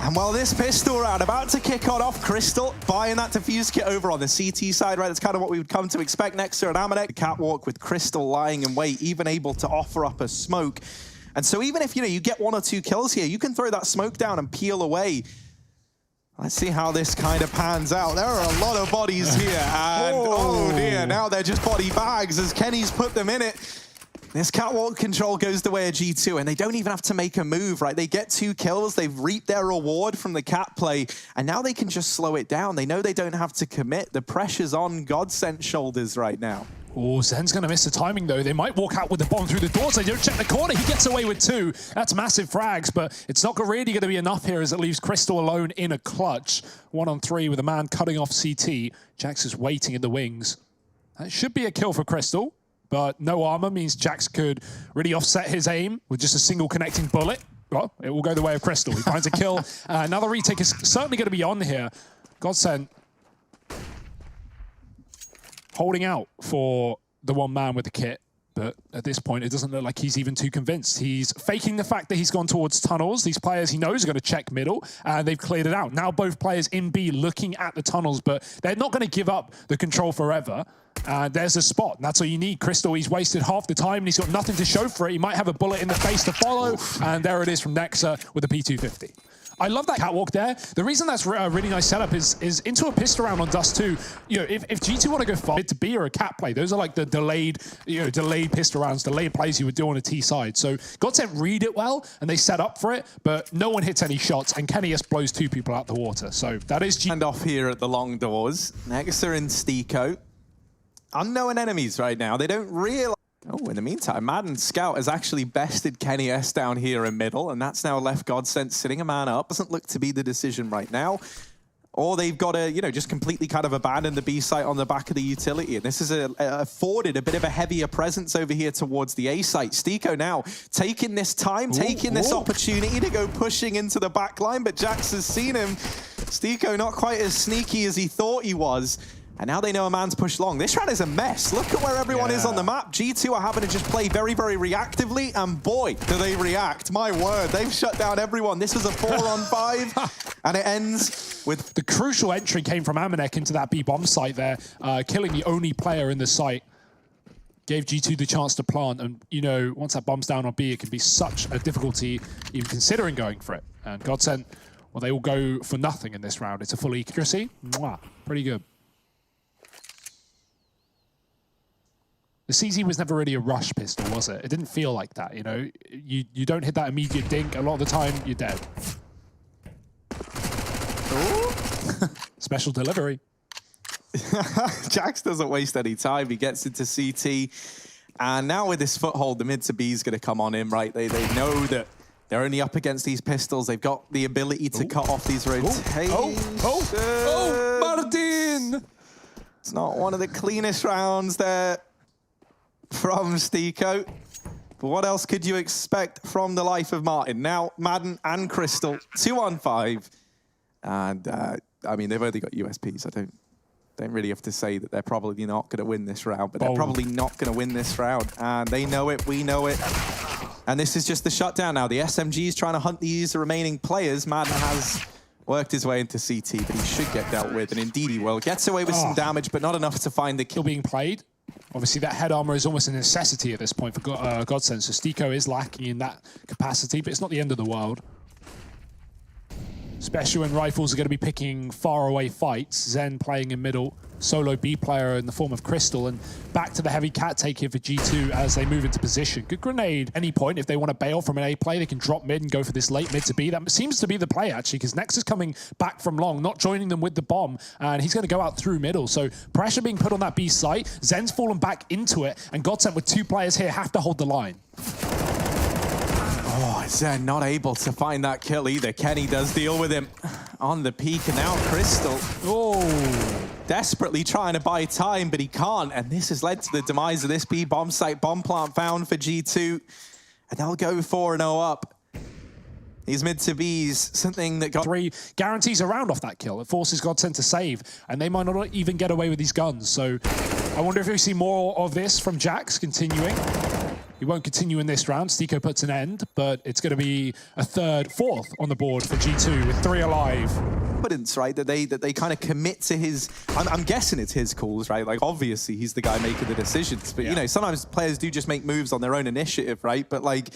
And while this pistol round about to kick on off, Crystal buying that defuse kit over on the CT side, right? That's kind of what we would come to expect next to an Amanek. The catwalk with Crystal lying in wait, even able to offer up a smoke. And so even if, you get 1 or 2 kills here, you can throw that smoke down and peel away. Let's see how this kind of pans out. There are a lot of bodies here, and oh dear, now they're just body bags as Kenny's put them in it. This catwalk control goes the way of G2, and they don't even have to make a move, right? They get 2 kills, they've reaped their reward from the cat play, and now they can just slow it down. They know they don't have to commit. The pressure's on GODSENT shoulders right now. Oh, Zen's going to miss the timing, though. They might walk out with the bomb through the doors. They don't check the corner. He gets away with 2. That's massive frags, but it's not really going to be enough here as it leaves Crystal alone in a clutch. 1-on-3 with a man cutting off CT. Jax is waiting in the wings. That should be a kill for Crystal, but no armor means Jax could really offset his aim with just a single connecting bullet. Well, it will go the way of Crystal. He finds a kill. Now the retake is certainly going to be on here. GODSENT holding out for the one man with the kit, but at this point, it doesn't look like he's even too convinced. He's faking the fact that he's gone towards tunnels. These players he knows are going to check middle, and they've cleared it out. Now both players in B looking at the tunnels, but they're not going to give up the control forever. There's a spot, and that's all you need. Crystal, he's wasted half the time, and he's got nothing to show for it. He might have a bullet in the face to follow, and there it is from Nexa with a P250. I love that catwalk there. The reason that's a really nice setup is into a pistol round on Dust2. If G2 want to go far, mid to B or a cat play, those are like the delayed pistol rounds, delayed plays you would do on a T side. So GODSENT read it well, and they set up for it, but no one hits any shots, and Kenny just blows 2 people out the water. So that is And off here at the long doors. Nexa and Stiko. Unknown enemies right now. They don't realize. Oh, in the meantime, Madden Scout has actually bested Kenny S down here in middle, and that's now left GODSENT sitting a man up. Doesn't look to be the decision right now. Or they've got to, just completely kind of abandon the B site on the back of the utility. And this has afforded a bit of a heavier presence over here towards the A site. Stiko now taking this time, taking this opportunity to go pushing into the back line, but Jax has seen him. Stiko not quite as sneaky as he thought he was. And now they know a man's pushed long. This round is a mess. Look at where everyone is on the map. G2 are having to just play very, very reactively, and boy, do they react. My word, they've shut down everyone. This was a 4-on-5, and it ends with... The crucial entry came from Amanek into that B-bomb site there, killing the only player in the site. Gave G2 the chance to plant, and once that bomb's down on B, it can be such a difficulty even considering going for it. And GODSENT, well, they all go for nothing in this round. It's a full accuracy. Mwah, pretty good. The CZ was never really a rush pistol, was it? It didn't feel like that, You don't hit that immediate dink. A lot of the time, you're dead. Special delivery. Jax doesn't waste any time. He gets into CT. And now with this foothold, the mid to B is going to come on in, right? They know that they're only up against these pistols. They've got the ability to cut off these rotations. Martin! It's not one of the cleanest rounds there from Stiko. But what else could you expect from the life of Martin? Now, Madden and Crystal, 2-on-5. And, I mean, they've only got USPs. I don't really have to say that they're probably not going to win this round, but they're probably not going to win this round. And they know it, we know it. And this is just the shutdown now. The SMG is trying to hunt these remaining players. Madden has worked his way into CT, but he should get dealt with. And indeed he will. Gets away with some damage, but not enough to find the kill. Being played. Obviously, that head armor is almost a necessity at this point for GODSENT. So Stiko is lacking in that capacity, but it's not the end of the world. Especially when rifles are going to be picking far-away fights. Zen playing in middle, solo B player in the form of Crystal, and back to the heavy cat take here for G2 as they move into position. Good grenade. Any point, if they want to bail from an A play, they can drop mid and go for this late mid to B. That seems to be the play, actually, because Nex is coming back from long, not joining them with the bomb, and he's going to go out through middle. So pressure being put on that B site. Zen's fallen back into it, and GODSENT with 2 players here have to hold the line. Oh, Zen not able to find that kill either. Kenny does deal with him on the peak, and now Crystal desperately trying to buy time, but he can't, and this has led to the demise of this B bomb site. Bomb plant found for G2, and they'll go 4-0 up. These mid to Bs, something that got 3 guarantees a round off that kill. It forces GODSENT to save, and they might not even get away with these guns. So I wonder if we see more of this from Jax continuing. He won't continue in this round. Stiko puts an end, but it's going to be a third, fourth on the board for G2 with 3 alive. Confidence, right? That they kind of commit to his. I'm guessing it's his calls, right? Like obviously he's the guy making the decisions, but you know sometimes players do just make moves on their own initiative, right? But like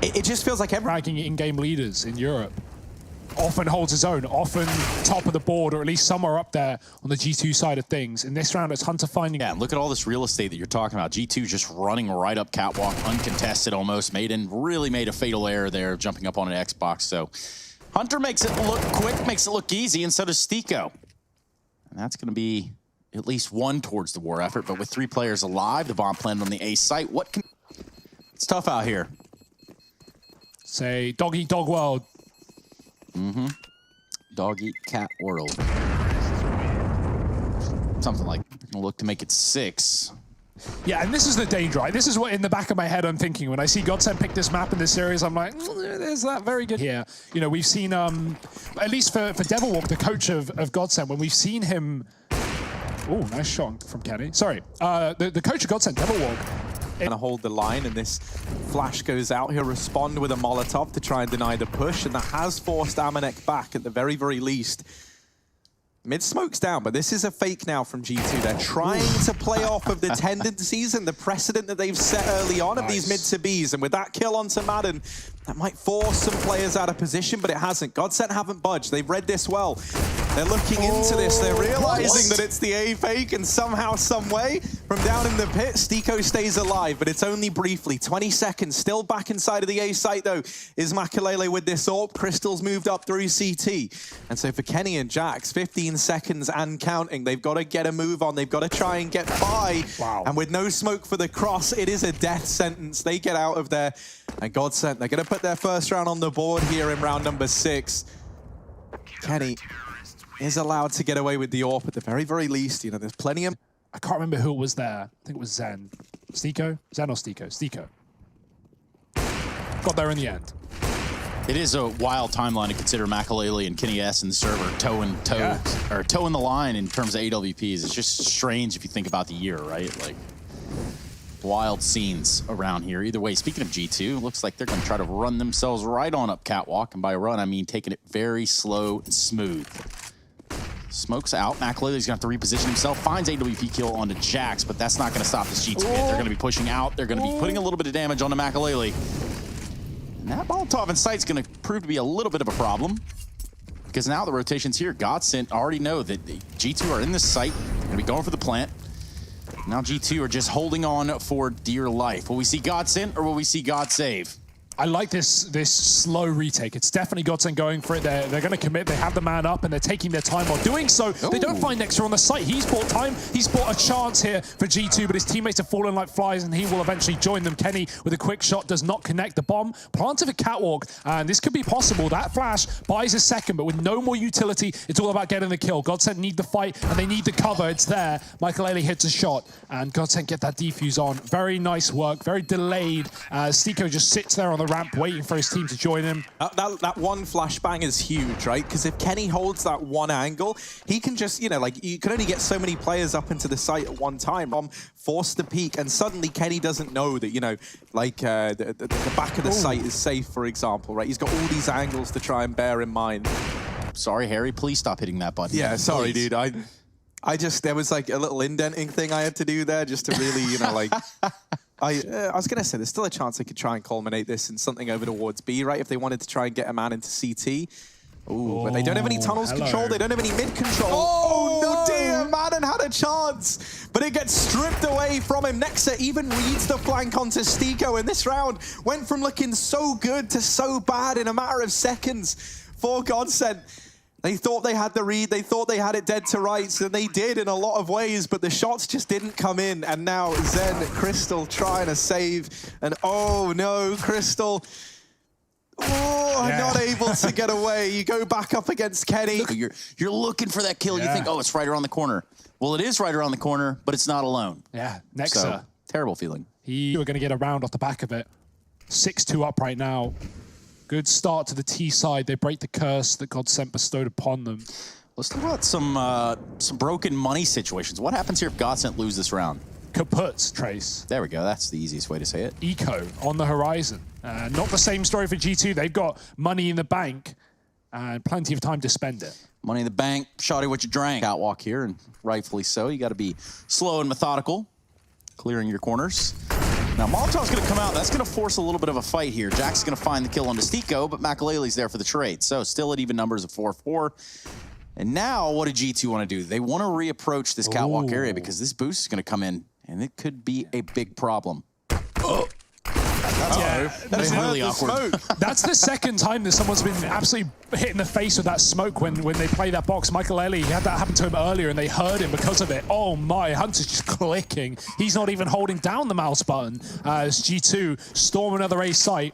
it just feels like ranking in-game leaders in Europe. Often holds his own, often top of the board, or at least somewhere up there on the G2 side of things. In this round, it's Hunter finding... Yeah, look at all this real estate that you're talking about. G2 just running right up catwalk, uncontested almost. Really made a fatal error there, jumping up on an Xbox. So Hunter makes it look quick, makes it look easy, and so does Stiko. And that's going to be at least one towards the war effort, but with 3 players alive, the bomb planted on the A site. It's tough out here. Say, dog eat dog world. Mm-hmm. Dog eat cat world. Something like, look to make it 6. Yeah, and this is the danger, right? This is what in the back of my head I'm thinking. When I see GODSENT pick this map in this series, I'm like, there's that very good here. You know, we've seen, at least for Devilwalk, the coach of GODSENT, when we've seen him... Oh, nice shot from Kenny. Sorry. The coach of GODSENT, Devilwalk, gonna hold the line, and this flash goes out. He'll respond with a Molotov to try and deny the push, and that has forced Amanek back at the very, very least. Mid smoke's down, but this is a fake now from G2. They're trying to play off of the tendencies and the precedent that they've set early on of these mid to Bs, and with that kill onto Madden, that might force some players out of position, but it hasn't. GODSENT haven't budged. They've read this well. They're looking into this. They're realizing that it's the A fake, and somehow, some way, from down in the pit, Stiko stays alive, but it's only briefly. 20 seconds, still back inside of the A site, though, is Makalele with this AWP. Crystal's moved up through CT. And so for Kenny and Jax, 15 seconds and counting. They've got to get a move on. They've got to try and get by. Wow. And with no smoke for the cross, it is a death sentence. They get out of there. And GODSENT, they're going to put their first round on the board here in round number 6. Kenny is allowed to get away with the AWP at the very, very least. You know, there's plenty of... I can't remember who was there. I think it was Zen. Stiko? Zen or Stiko? Stiko. Got there in the end. It is a wild timeline to consider Makalele and Kenny S in the server toe in the line in terms of AWPs. It's just strange if you think about the year, right? Like wild scenes around here. Either way, speaking of G2, looks like they're going to try to run themselves right on up catwalk, and by run I mean taking it very slow and smooth. Smokes out. Makalele's going to have to reposition himself. Finds AWP kill onto Jax, but that's not going to stop this G2 hit. They're going to be pushing out. They're going to be putting a little bit of damage onto Makalele. And that Molotov in sight's going to prove to be a little bit of a problem, because now the rotations here, GODSENT already know that the G2 are in this site. They're going to be going for the plant. Now G2 are just holding on for dear life. Will we see GODSENT or will we see God save? I like this slow retake. It's definitely GODSENT going for it. They're going to commit. They have the man up, and they're taking their time while doing so. Ooh. They don't find Nexter on the site. He's bought time. He's bought a chance here for G2, but his teammates have fallen like flies, and he will eventually join them. Kenny with a quick shot does not connect. The bomb planted a catwalk, and this could be possible. That flash buys a second, but with no more utility, it's all about getting the kill. GODSENT need the fight, and they need the cover. It's there. Makalele hits a shot, and GODSENT get that defuse on. Very nice work. Very delayed. Stiko just sits there on the ramp waiting for his team to join him. That one flashbang is huge, right? Because if Kenny holds that one angle, he can just, you know, like, you can only get so many players up into the site at one time. Force the peak, and suddenly Kenny doesn't know that, you know, like the back of the site is safe, for example, right? He's got all these angles to try and bear in mind. Sorry, Harry, please stop hitting that button. Yeah, sorry, dude. I just, there was like a little indenting thing I had to do there just to really, you know, like... I was going to say, there's still a chance they could try and culminate this in something over towards B, right? If they wanted to try and get a man into CT. Ooh, but they don't have any tunnels control. They don't have any mid control. Oh, no, dear. Madden had a chance, but it gets stripped away from him. Nexa even reads the flank onto Stiko, and this round went from looking so good to so bad in a matter of seconds for GODSENT. They thought they had the read, they thought they had it dead to rights, and they did in a lot of ways, but the shots just didn't come in. And now Zen, Crystal trying to save, and oh no, Crystal, not able to get away. You go back up against Kenny. You're looking for that kill. You think, oh, it's right around the corner. Well, it is right around the corner, but it's not alone. Yeah, Nexa. So, terrible feeling. We're going to get a round off the back of it. 6-2 up right now. Good start to the T side. They break the curse that GODSENT bestowed upon them. Let's talk about some broken money situations. What happens here if GODSENT lose this round? kaput, Trace. There we go. That's the easiest way to say it. Eco on the horizon. Not the same story for G2. They've got money in the bank and plenty of time to spend it. Money in the bank, shawty what you drank. Catwalk here, and rightfully so. You got to be slow and methodical, clearing your corners. Now, Molotov's going to come out. That's going to force a little bit of a fight here. Jack's going to find the kill on Dust2, but Makalele's there for the trade. So still at even numbers of 4-4. And now, what do G2 want to do? They want to reapproach this catwalk area because this boost is going to come in, and it could be a big problem. Oh. That's really awkward. That's the second time that someone's been absolutely hit in the face with that smoke when they play that box. Makalele, he had that happen to him earlier, and they heard him because of it. Oh my, Hunter's just clicking. He's not even holding down the mouse button as G2 storm another A site.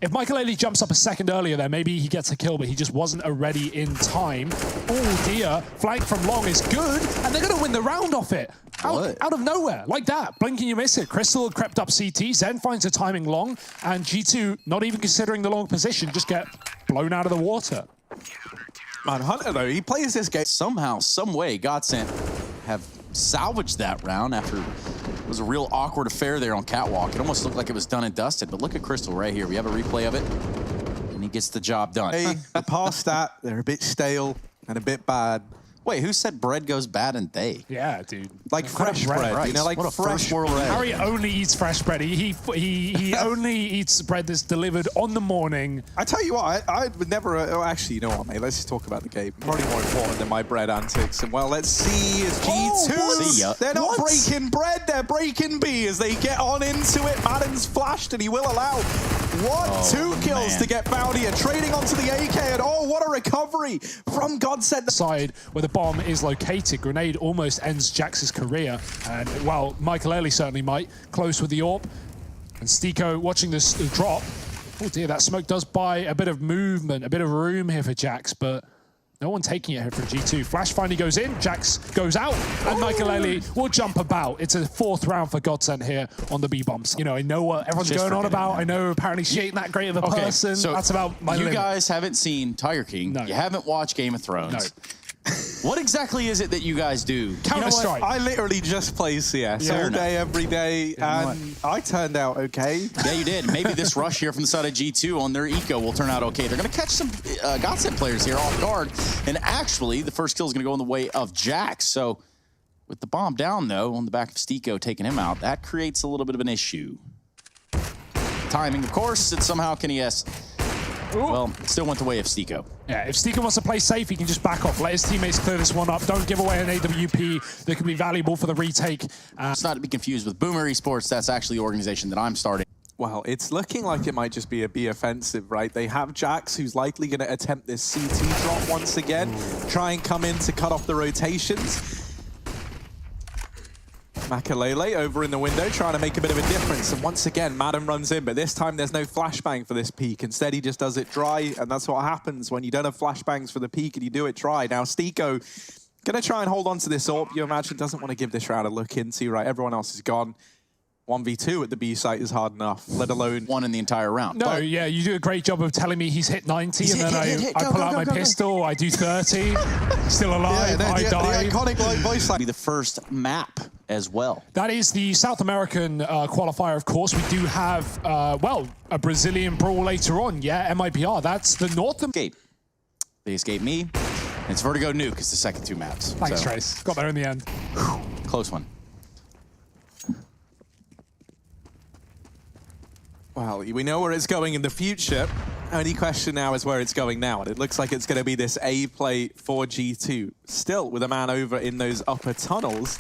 If Makalele jumps up a second earlier there, maybe he gets a kill, but he just wasn't ready in time. Oh dear, flank from long is good, and they're going to win the round off it. Out of nowhere, like that. Blink and you miss it. Crystal crept up CT, Zen finds the timing long, and G2, not even considering the long position, just get blown out of the water. Man, Hunter, though, he plays this game. Somehow, some way, GODSENT have salvaged that round after it was a real awkward affair there on Catwalk. It almost looked like it was done and dusted, but look at Crystal right here. We have a replay of it, and he gets the job done. Hey, past that, they're a bit stale and a bit bad. Wait, who said bread goes bad in day? Yeah, dude. Like fresh bread, right. you know, like what a fresh first world bread. Harry only eats fresh bread. He only eats bread that's delivered on the morning. I tell you what, I would never. Oh, actually, you know what, mate? Let's just talk about the game. Probably more important than my bread antics. And well, let's see as G2. They're not breaking bread. They're breaking B as they get on into it. Madden's flashed, and he will allow two kills to get Bounty. Trading onto the AK, and oh, what a recovery from GODSENT. Side where the bomb is located. Grenade almost ends Jax's career, and well, Makalele certainly might. Close with the AWP, and Stiko watching this drop. Oh dear, that smoke does buy a bit of movement, a bit of room here for Jax, but no one taking it here for G2. Flash finally goes in, Jax goes out, and Makalele will jump about. It's a fourth round for GODSENT here on the B-bombs. You know, I know what everyone's going on about. I know apparently she ain't that great of a person. So that's about my limit. Guys haven't seen Tiger King. No. You haven't watched Game of Thrones. No. What exactly is it that you guys do? Counter-Strike. I literally just play CS all day, every day, and I turned out okay. Yeah, you did. Maybe this rush here from the side of G2 on their eco will turn out okay. They're going to catch some GODSENT players here off guard, and actually, the first kill is going to go in the way of Jax. So, with the bomb down, though, on the back of Stiko taking him out, that creates a little bit of an issue. Timing, of course, and somehow KennyS, well, still went the way of Stiko. Yeah, if Stiko wants to play safe, he can just back off. Let his teammates clear this one up. Don't give away an AWP that can be valuable for the retake. It's not to be confused with Boomer Esports. That's actually the organization that I'm starting. Well, it's looking like it might just be a B offensive, right? They have Jax, who's likely going to attempt this CT drop once again, try and come in to cut off the rotations. Makalele over in the window, trying to make a bit of a difference. And once again, Madden runs in, but this time there's no flashbang for this peak. Instead, he just does it dry, and that's what happens when you don't have flashbangs for the peak and you do it dry. Now, Stiko going to try and hold on to this AWP. You imagine doesn't want to give this round a look into, right? Everyone else is gone. 1v2 at the B site is hard enough, let alone one in the entire round. No, yeah, you do a great job of telling me he's hit 90, and then I pull out my pistol, I do 30, still alive, I die. The iconic like voice line. Be the first map as well. That is the South American qualifier, of course. We do have, well, a Brazilian brawl later on. Yeah, MIPR, that's the North. Escape. They escape me. And it's Vertigo Nuke. It's the second two maps. Thanks, Trace. Got there in the end. Whew, close one. Well, we know where it's going in the future. Only question now is where it's going now. And it looks like it's going to be this A play for G2. Still with a man over in those upper tunnels.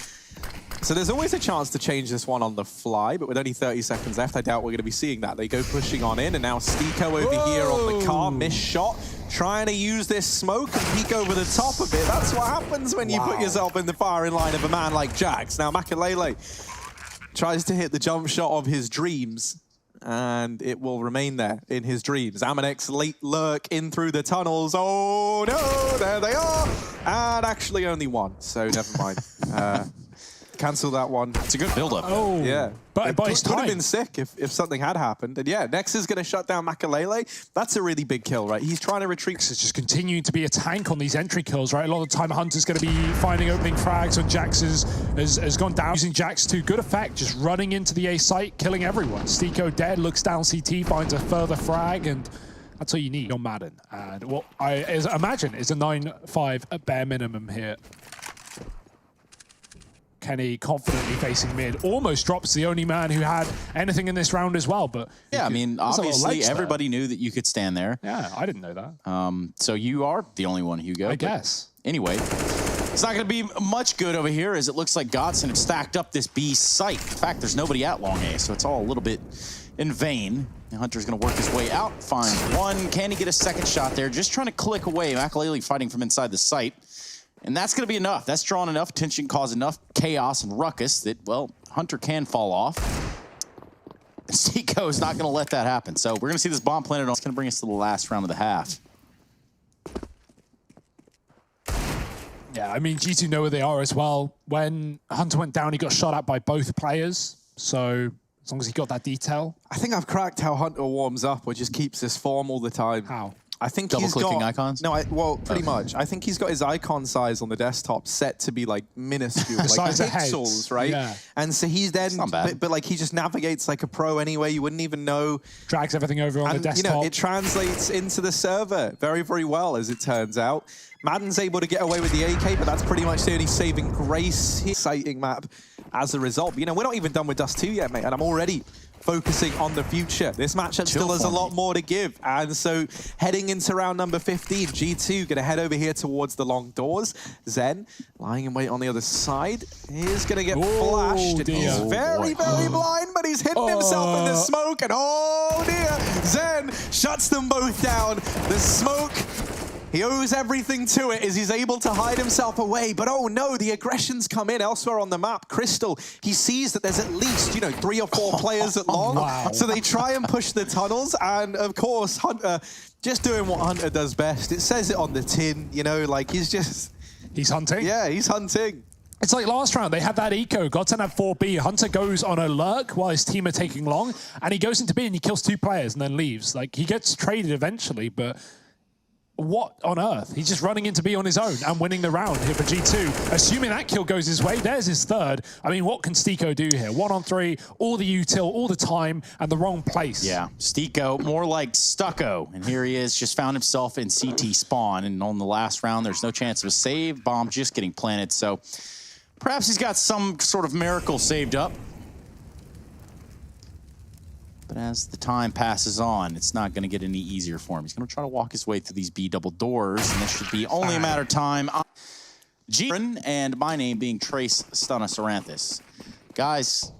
So there's always a chance to change this one on the fly, but with only 30 seconds left, I doubt we're going to be seeing that. They go pushing on in, and now Stiko over here on the car, missed shot, trying to use this smoke and peek over the top of it. That's what happens when you put yourself in the firing line of a man like Jax. Now Makalele tries to hit the jump shot of his dreams, and it will remain there in his dreams. Amanex late lurk in through the tunnels. Oh no, there they are. And actually only one, so never mind. cancel that one. It's a good build-up. Oh, Yeah. But it his could have time. been sick if something had happened. And yeah, Nex is going to shut down Makalele. That's a really big kill, right? He's trying to retreat. It's just continuing to be a tank on these entry kills, right? A lot of the time, Hunter's going to be finding opening frags when Jax has gone down. Using Jax to good effect, just running into the A site, killing everyone. Stiko dead, looks down CT, finds a further frag, and that's all you need on Madden. And what I imagine is a 9-5 at bare minimum here. Kenny confidently facing mid, almost drops the only man who had anything in this round as well. But yeah, I mean, obviously everybody knew that you could stand there. Yeah, I didn't know that. So you are the only one, Hugo. I guess. Anyway, it's not going to be much good over here as it looks like GODSENT have stacked up this B site. In fact, there's nobody at long A, so it's all a little bit in vain. Hunter's going to work his way out, finds one. Can he get a second shot there? Just trying to click away. Makalele fighting from inside the site. And that's going to be enough. That's drawn enough attention, caused enough chaos and ruckus that, well, Hunter can fall off. Stiko is not going to let that happen. So we're going to see this bomb planted on. It's going to bring us to the last round of the half. Yeah, I mean, G2 know where they are as well. When Hunter went down, he got shot at by both players. So as long as he got that detail. I think I've cracked how Hunter warms up or just keeps this form all the time. How? I think he's got double-clicking icons? No, well, pretty much. I think he's got his icon size on the desktop set to be like minuscule, The size like of heads. pixels, right? Yeah. And so he's then, not bad. but like he just navigates like a pro anyway. You wouldn't even know. Drags everything over on the And desktop. you know, it translates into the server very, very well, as it turns out. Madden's able to get away with the AK, but that's pretty much the only saving grace here. Exciting map as a result. But, you know, we're not even done with Dust 2 yet, mate, and I'm already focusing on the future. This matchup still has a lot more to give. And so heading into round number 15, G2 going to head over here towards the long doors. Zen lying in wait on the other side. He's going to get flashed. And he's very, very blind, but he's hidden himself in the smoke. And oh dear, Zen shuts them both down. The smoke, he owes everything to it as he's able to hide himself away. But oh no, the aggressions come in elsewhere on the map. Crystal, he sees that there's at least, 3 or 4 players at long. Wow. So they try and push the tunnels. And of course, Hunter just doing what Hunter does best. It says it on the tin, like he's just... He's hunting? Yeah, he's hunting. It's like last round, they had that eco. GODSENT had 4B. Hunter goes on a lurk while his team are taking long. And he goes into B and he kills 2 players and then leaves. Like, he gets traded eventually, but... what on earth? He's just running into B on his own and winning the round here for G2. Assuming that kill goes his way, there's his third. I mean, what can Stiko do here? 1-on-3, all the util, all the time, and the wrong place. Yeah, Stiko, more like Stucco. And here he is, just found himself in CT spawn. And on the last round, there's no chance of a save. Bomb just getting planted. So perhaps he's got some sort of miracle saved up. But as the time passes on, it's not going to get any easier for him. He's going to try to walk his way through these B double doors, and this should be only a matter of time. And my name being Trace Stunasaranthus. Guys,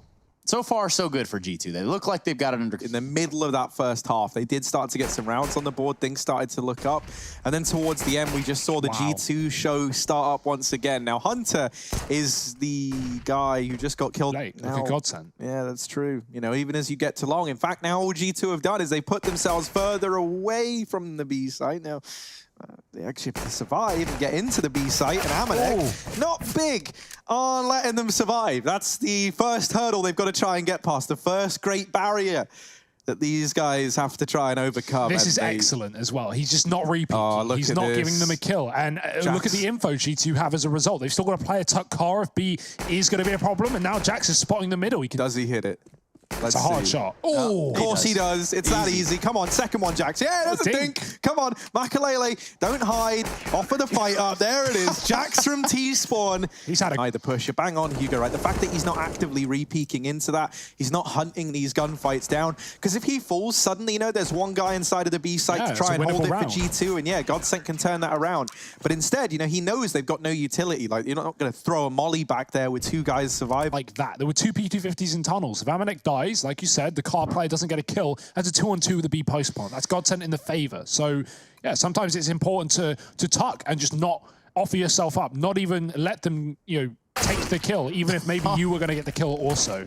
so far, so good for G2. They look like they've got it under... In the middle of that first half, they did start to get some rounds on the board. Things started to look up. And then towards the end, we just saw the G2 show start up once again. Now, Hunter is the guy who just got killed. Late, now, like a godsend. Yeah, that's true. Even as you get to long. In fact, now all G2 have done is they put themselves further away from the B site. Now, they actually have to survive and get into the B site, and Amanek, not big on letting them survive. That's the first hurdle they've got to try and get past, the first great barrier that these guys have to try and overcome. This is excellent as well. He's just not repeating. He's not giving them a kill. And look at the info G2 have as a result. They've still got to play a tuck car if B is going to be a problem, and now Jax is spotting the middle. Does he hit it? It's a hard shot. Oh, of course he does. It's that easy. Come on, second one, Jax. Yeah, that's a dink. Come on, Makalele, don't hide. Offer the fight up. There it is. Jax from T-Spawn. He's had the pusher. Bang on, Hugo, right? The fact that he's not actively re-peeking into that, he's not hunting these gunfights down. Because if he falls, suddenly, there's one guy inside of the B site to try and hold it for G2. And yeah, GODSENT can turn that around. But instead, he knows they've got no utility. Like, you're not going to throw a molly back there with 2 guys survive. Like that. There were 2 P250s in tunnels. If Amanek dies, like you said, the car player doesn't get a kill. That's a 2-on-2 with the B post plant. That's GODSENT in the favor. So yeah, sometimes it's important to tuck and just not offer yourself up, not even let them, take the kill, even if maybe you were going to get the kill also.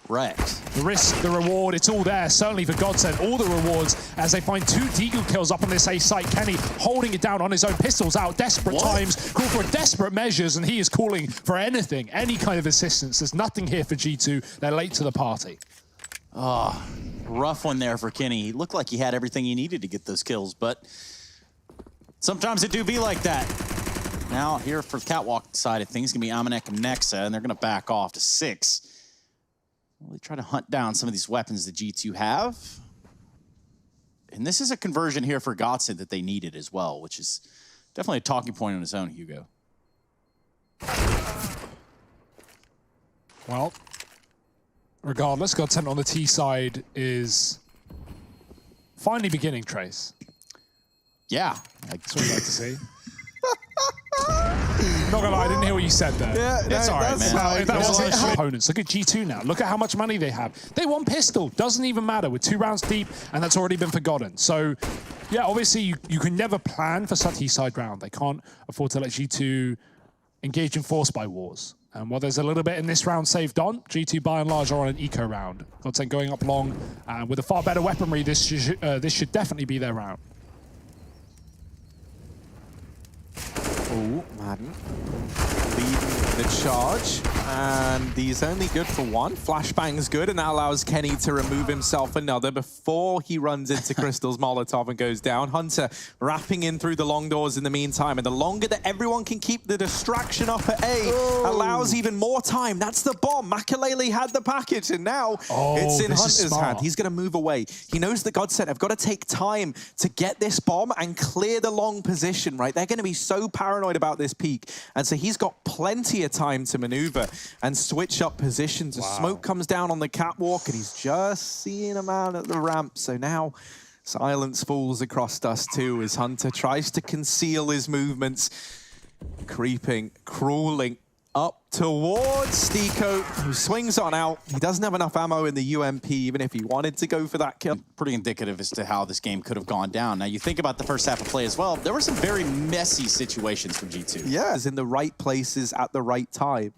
Wrecked. The risk, the reward, it's all there, certainly for GODSENT. All the rewards as they find 2 Deagle kills up on this A site. Kenny holding it down on his own, pistols out, desperate times, call for desperate measures, and he is calling for anything, any kind of assistance. There's nothing here for G2. They're late to the party. Oh, rough one there for Kenny. He looked like he had everything he needed to get those kills, but sometimes it do be like that. Now, here for the catwalk side of things, going to be Amanek and Nexa, and they're going to back off to 6. They try to hunt down some of these weapons that G2 have. And this is a conversion here for GODSENT that they needed as well, which is definitely a talking point on its own, Hugo. Well, regardless, GODSENT on the T side is finally beginning, Trace. Yeah. That's what we'd like to see. Not gonna lie, I didn't hear what you said there. Yeah, It's all right, man. If that was opponents. Look at G2 now. Look at how much money they have. They won pistol. Doesn't even matter. We're 2 rounds deep, and that's already been forgotten. So, yeah, obviously you can never plan for such T-side round. They can't afford to let G2 engage in force by wars. And while there's a little bit in this round saved on, G2 by and large are on an eco round. GODSENT going up long with a far better weaponry. This should definitely be their round. Oh, Madden leading the charge, and he's only good for 1. Flashbang's good, and that allows Kenny to remove himself another before he runs into Crystal's Molotov and goes down. Hunter wrapping in through the long doors in the meantime, and the longer that everyone can keep the distraction up at A, allows even more time. That's the bomb. Makalele had the package, and now it's in Hunter's hand. He's going to move away. He knows that GODSENT have got to take time to get this bomb and clear the long position, right? They're going to be so paranoid about this peak, and so he's got plenty of time to maneuver and switch up positions. The smoke comes down on the catwalk, and he's just seeing a man at the ramp. So now silence falls across Dust2 as Hunter tries to conceal his movements, creeping, crawling up towards Stiko, who swings on out. He doesn't have enough ammo in the UMP, even if he wanted to go for that kill. Pretty indicative as to how this game could have gone down. Now, you think about the first half of play as well. There were some very messy situations from G2. Yeah, in the right places at the right time.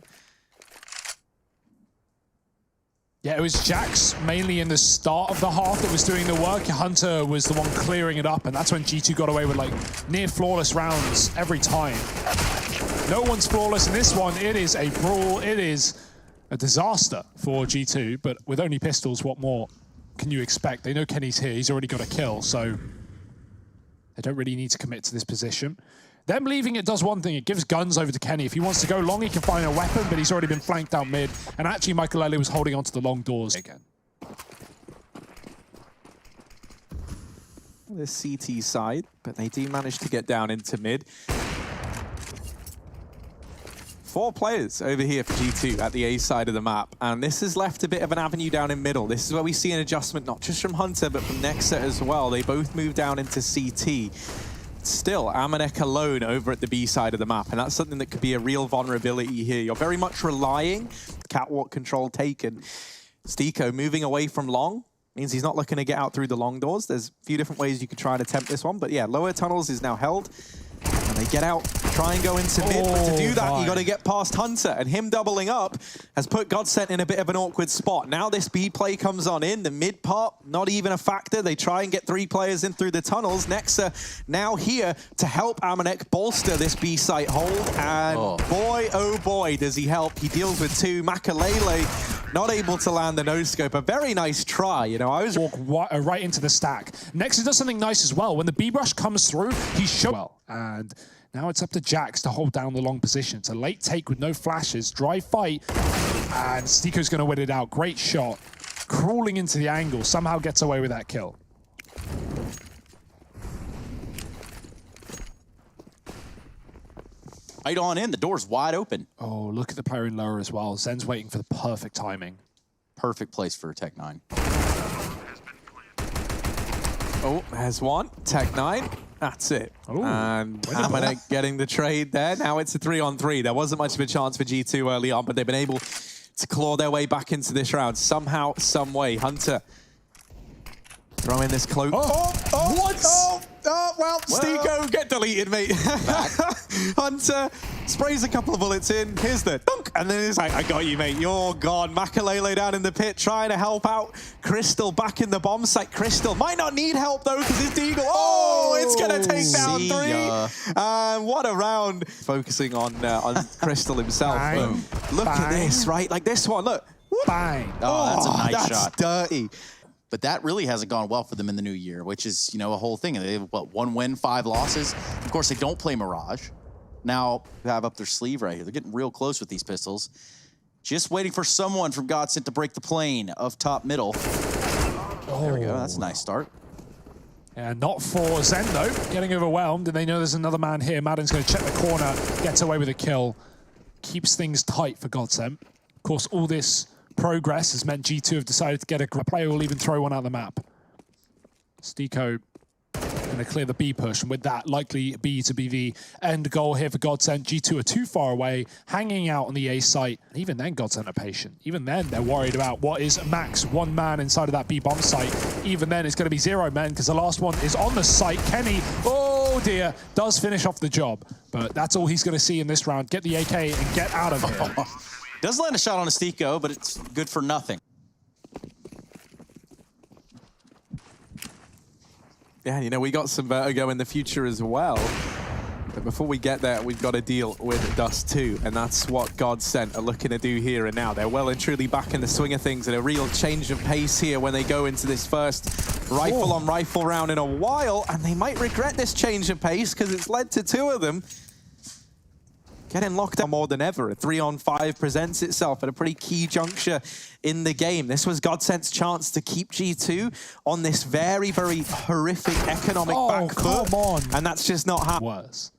Yeah, it was Jax mainly in the start of the half that was doing the work. Hunter was the one clearing it up, and that's when G2 got away with like near flawless rounds every time. No one's flawless in this one. It is a brawl. It is a disaster for G2, but with only pistols, what more can you expect? They know Kenny's here. He's already got a kill, so they don't really need to commit to this position. Them leaving it does one thing. It gives guns over to Kenny. If he wants to go long, he can find a weapon, but he's already been flanked out mid. And actually, Makalele was holding onto the long doors again. The CT side, but they do manage to get down into mid. 4 players over here for G2 at the A side of the map, and this has left a bit of an avenue down in middle. This is where we see an adjustment, not just from Hunter, but from Nexa as well. They both move down into CT. Still, Amanek alone over at the B side of the map, and that's something that could be a real vulnerability here. You're very much relying, catwalk control taken. Stiko moving away from long means he's not looking to get out through the long doors. There's a few different ways you could try and attempt this one, but yeah, lower tunnels is now held. And they get out, try and go into mid, but to do that, you got to get past Hunter, and him doubling up has put GODSENT in a bit of an awkward spot. Now this B play comes on in, the mid part, not even a factor. They try and get 3 players in through the tunnels. Nexa now here to help Amanek bolster this B site hold, and boy, oh boy, does he help. He deals with 2. Makalele not able to land the no-scope. A very nice try, you know. I was walk right into the stack. Nexa does something nice as well. When the B-rush comes through, he shows well. And now it's up to Jax to hold down the long position. It's a late take with no flashes, dry fight, and Stiko's going to win it out. Great shot. Crawling into the angle, somehow gets away with that kill. Right on in, the door's wide open. Oh, look at the player in lower as well. Zen's waiting for the perfect timing. Perfect place for a Tech 9. oh, there's one. Tech 9. That's it. Ooh, and Amanek getting the trade there. Now it's a 3-on-3. There wasn't much of a chance for G2 early on, but they've been able to claw their way back into this round. Somehow, some way. Hunter throwing this cloak. What? Oh, well, Steeko, get deleted, mate. Hunter sprays a couple of bullets in. Here's the dunk. And then he's like, I got you, mate. You're gone. Makalele down in the pit trying to help out. Crystal back in the bomb site. Crystal might not need help, though, because it's Deagle. Oh, it's going to take down 3. And what a round. Focusing on Crystal himself. Bang. Look at Bang. this, right? Like this one, look. Bang. Oh, that's a nice shot. Dirty. But that really hasn't gone well for them in the new year, which is, you know, a whole thing. They have, what, 1 win, 5 losses? Of course, they don't play Mirage. Now, they have up their sleeve right here. They're getting real close with these pistols. Just waiting for someone from GODSENT to break the plane of top middle. There we go. That's a nice start. Yeah, not for Zen, though. Getting overwhelmed, and they know there's another man here. Madden's going to check the corner, gets away with a kill. Keeps things tight for GODSENT. Of course, all this progress has meant G2 have decided to get a player who will even throw one out the map. Steeko going to clear the B push, and with that, likely B to be the end goal here for GODSENT. G2 are too far away, hanging out on the A site. Even then, GODSENT are patient. Even then, they're worried about what is max 1 man inside of that B bomb site. Even then, it's going to be 0 men, because the last one is on the site. Kenny, oh dear, does finish off the job. But that's all he's going to see in this round. Get the AK and get out of here. Does land a shot on a Steeko, but it's good for nothing. Yeah, you know, we got some vertigo in the future as well. But before we get there, we've got to deal with Dust2, and that's what GODSENT are looking to do here and now. They're well and truly back in the swing of things, and a real change of pace here when they go into this first rifle-on-rifle round in a while, and they might regret this change of pace because it's led to 2 of them getting locked down more than ever. A 3-on-5 presents itself at a pretty key juncture in the game. This was GODSENT's chance to keep G2 on this very, very horrific economic back foot. Come on. And that's just not happening. Worse.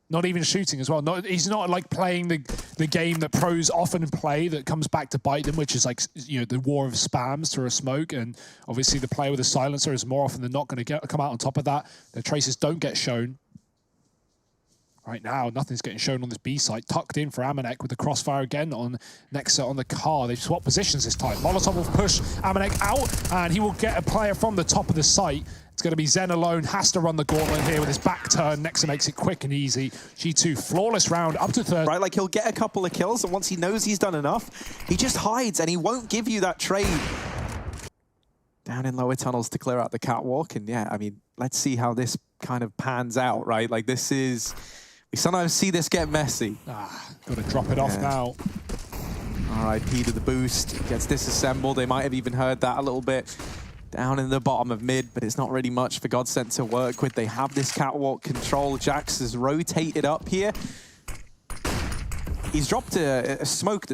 Not even shooting as well. He's not like playing the game that pros often play that comes back to bite them, which is like, you know, the war of spams through a smoke. And obviously the player with a silencer is more often than not going to come out on top of that. The traces don't get shown. Right now, nothing's getting shown on this B site. Tucked in for Amanek with the crossfire again on Nexa on the car. They've swapped positions this time. Molotov will push Amanek out, and he will get a player from the top of the site. It's going to be Zen alone, has to run the gauntlet here with his back turn. Nexa makes it quick and easy. G2, flawless round, up to 3rd. Right, like he'll get a couple of kills, and once he knows he's done enough, he just hides, and he won't give you that trade. Down in lower tunnels to clear out the catwalk, and yeah, I mean, let's see how this kind of pans out, right? Like this is... We sometimes see this get messy. Got to drop it off now. RIP to the boost. Gets disassembled. They might have even heard that a little bit down in the bottom of mid, but it's not really much for GODSENT to work with. They have this catwalk control. Jax has rotated up here. He's dropped a smoke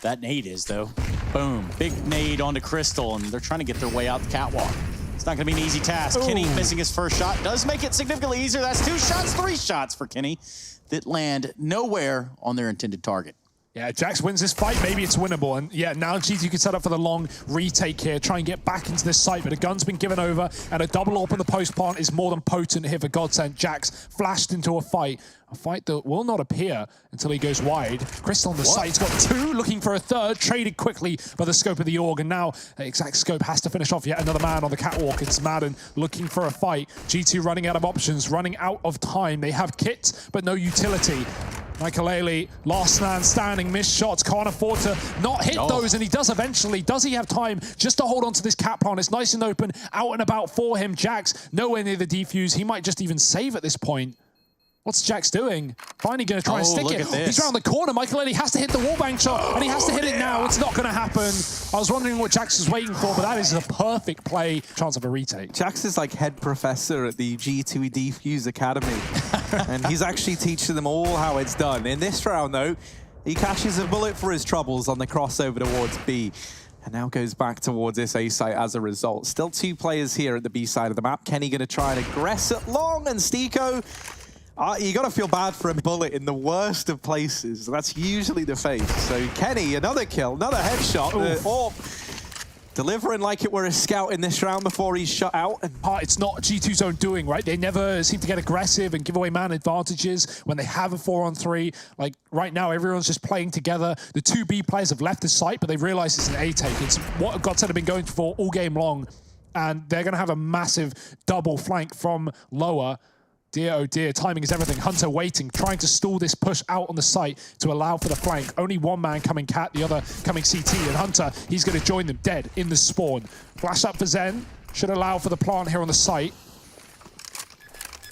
That nade is, though. Boom. Big nade onto Crystal, and they're trying to get their way out the catwalk. It's not going to be an easy task. Kenny missing his first shot does make it significantly easier. That's 2 shots, 3 shots for Kenny that land nowhere on their intended target. Yeah, Jax wins this fight. Maybe it's winnable. And yeah, now G2 can set up for the long retake here, try and get back into this site. But a gun's been given over, and a double AWP in the post plant is more than potent here for GODSENT. Jax flashed into a fight that will not appear until he goes wide. Crystal on the site, he's got 2, looking for a 3rd, traded quickly by the scope of the org, and now exact scope has to finish off yet another man on the catwalk. It's Madden looking for a fight. G2 running out of options, running out of time. They have kit, but no utility. Makalele, last man standing, missed shots, can't afford to not hit those, and he does eventually. Does he have time just to hold on to this cat plant? It's nice and open, out and about for him. Jax, nowhere near the defuse. He might just even save at this point. What's Jax doing? Finally going to try and stick it. He's around the corner. Makalele has to hit the wallbang shot, and he has to hit it now. It's not going to happen. I was wondering what Jax was waiting for, but that is a perfect play. Chance of a retake. Jax is like head professor at the G2 Defuse Academy, and he's actually teaching them all how it's done. In this round, though, he catches a bullet for his troubles on the crossover towards B, and now goes back towards this A site as a result. Still 2 players here at the B side of the map. Kenny going to try and aggress it long, and Steeko... you got to feel bad for a bullet in the worst of places. That's usually the face. So Kenny, another kill, another headshot. Delivering like it were a scout in this round before he's shut out. It's not G2's own doing, right? They never seem to get aggressive and give away man advantages when they have a 4-on-3. Like right now, everyone's just playing together. The 2 B players have left the site, but they realize it's an A take. It's what GODSENT have been going for all game long. and they're going to have a massive double flank from lower. Dear, oh dear, timing is everything. Hunter waiting, trying to stall this push out on the site to allow for the flank. Only one man coming cat, the other coming CT, and Hunter, he's going to join them dead in the spawn. Flash up for Zen, should allow for the plant here on the site.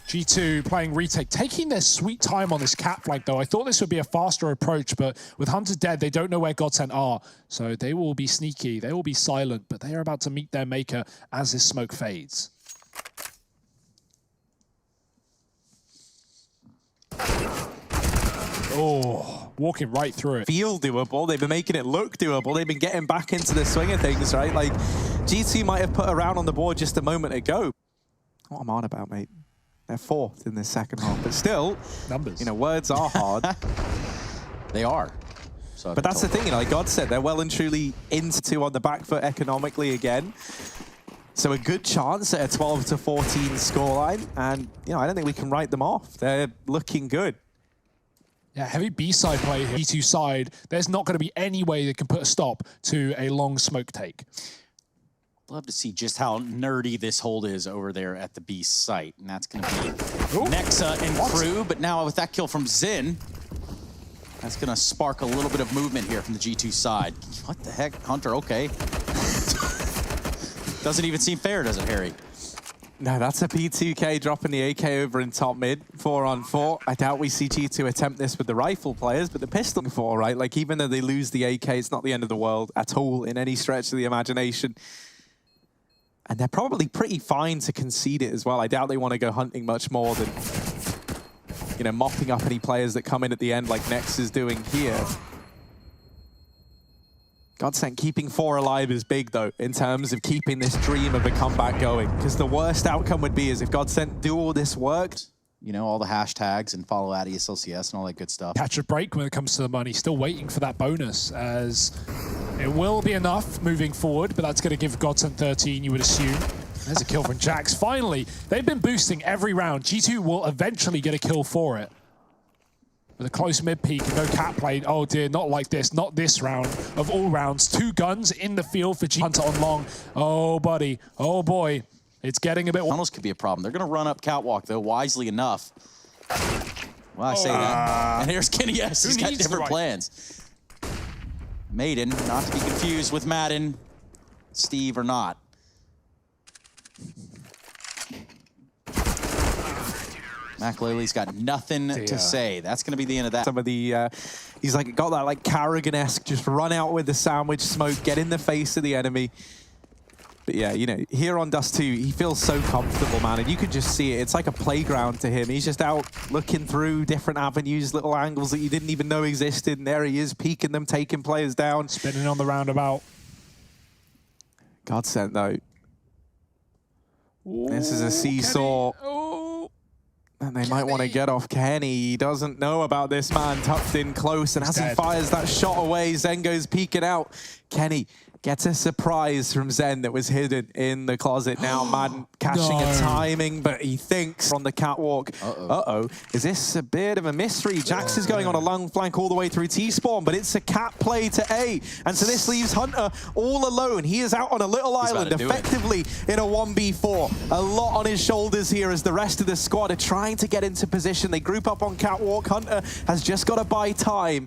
G2 playing retake, taking their sweet time on this cat flank though. I thought this would be a faster approach, but with Hunter dead, they don't know where GODSENT are. So they will be sneaky, they will be silent, but they are about to meet their maker as this smoke fades. Oh, walking right through it. Feel doable. They've been making it look doable. They've been getting back into the swing of things, right? Like, G2 might have put a round on the board just a moment ago. What am I on about, mate? They're fourth in this second half, but still, Numbers. You know, words are hard. They are. So but that's the thing, you know, like God said, they're well and truly into two on the back foot economically again. So a good chance at a 12-14 scoreline, and you know, I don't think we can write them off. They're looking good. Yeah, heavy B-side play here. B2 side, there's not going to be any way they can put a stop to a long smoke take. Love to see just how nerdy this hold is over there at the B site. And that's going to be Nexa and crew. But now with that kill from Zen, that's going to spark a little bit of movement here from the G2 side. What the heck? Hunter, okay. Doesn't even seem fair, does it, Harry? No, that's a P2K dropping the AK over in top mid, 4-on-4. I doubt we see G2 attempt this with the rifle players, but the pistol before, right? Like, even though they lose the AK, it's not the end of the world at all in any stretch of the imagination. And they're probably pretty fine to concede it as well. I doubt they want to go hunting much more than, you know, mopping up any players that come in at the end like Nex is doing here. GODSENT keeping 4 alive is big, though, in terms of keeping this dream of a comeback going. Because the worst outcome would be is if GODSENT do all this work. You know, all the hashtags and follow at ESLCS and all that good stuff. Catch a break when it comes to the money. Still waiting for that bonus, as it will be enough moving forward, but that's going to give GODSENT 13, you would assume. There's a kill from Jax. Finally, they've been boosting every round. G2 will eventually get a kill for it. With a close mid peek and no cat played. Oh dear, not like this, not this round of all rounds. 2 guns in the field for G. Hunter on long. Oh buddy, oh boy. It's getting a bit... Tunnels could be a problem. They're going to run up catwalk, though, wisely enough. Well, I say that. And here's Kenny S. He's got different plans. Maiden, not to be confused with Madden. Steve or not. Makalele's got nothing to say. That's going to be the end of that. Some of the... he's like got that like Carrigan-esque, just run out with the sandwich smoke, get in the face of the enemy. But yeah, you know, here on Dust2, he feels so comfortable, man, and you can just see it. It's like a playground to him. He's just out looking through different avenues, little angles that you didn't even know existed, and there he is, peeking them, taking players down. Spinning on the roundabout. GODSENT, though. Ooh, this is a seesaw. And they might want to get off Kenny. He doesn't know about this man tucked in close, and as he fires that shot away, Zen goes peeking out. Kenny gets a surprise from Zen that was hidden in the closet. Now Madden catching a timing, but he thinks on the catwalk. Uh-oh. Is this a bit of a mystery? Jax is going on a long flank all the way through T-spawn, but it's a cat play to A. And so this leaves Hunter all alone. He is out on a little island, effectively in a 1v4. A lot on his shoulders here as the rest of the squad are trying to get into position. They group up on catwalk. Hunter has just got to buy time.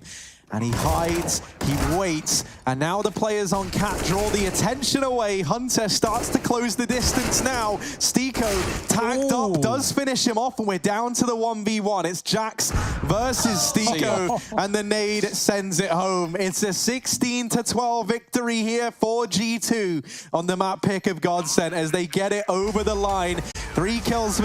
And he hides, he waits, and now the players on cat draw the attention away. Hunter starts to close the distance now. Stiko tagged up, does finish him off, and we're down to the 1v1. It's Jax versus Stiko, and the nade sends it home. It's a 16-12 victory here for G2 on the map pick of GODSENT as they get it over the line. 3 kills for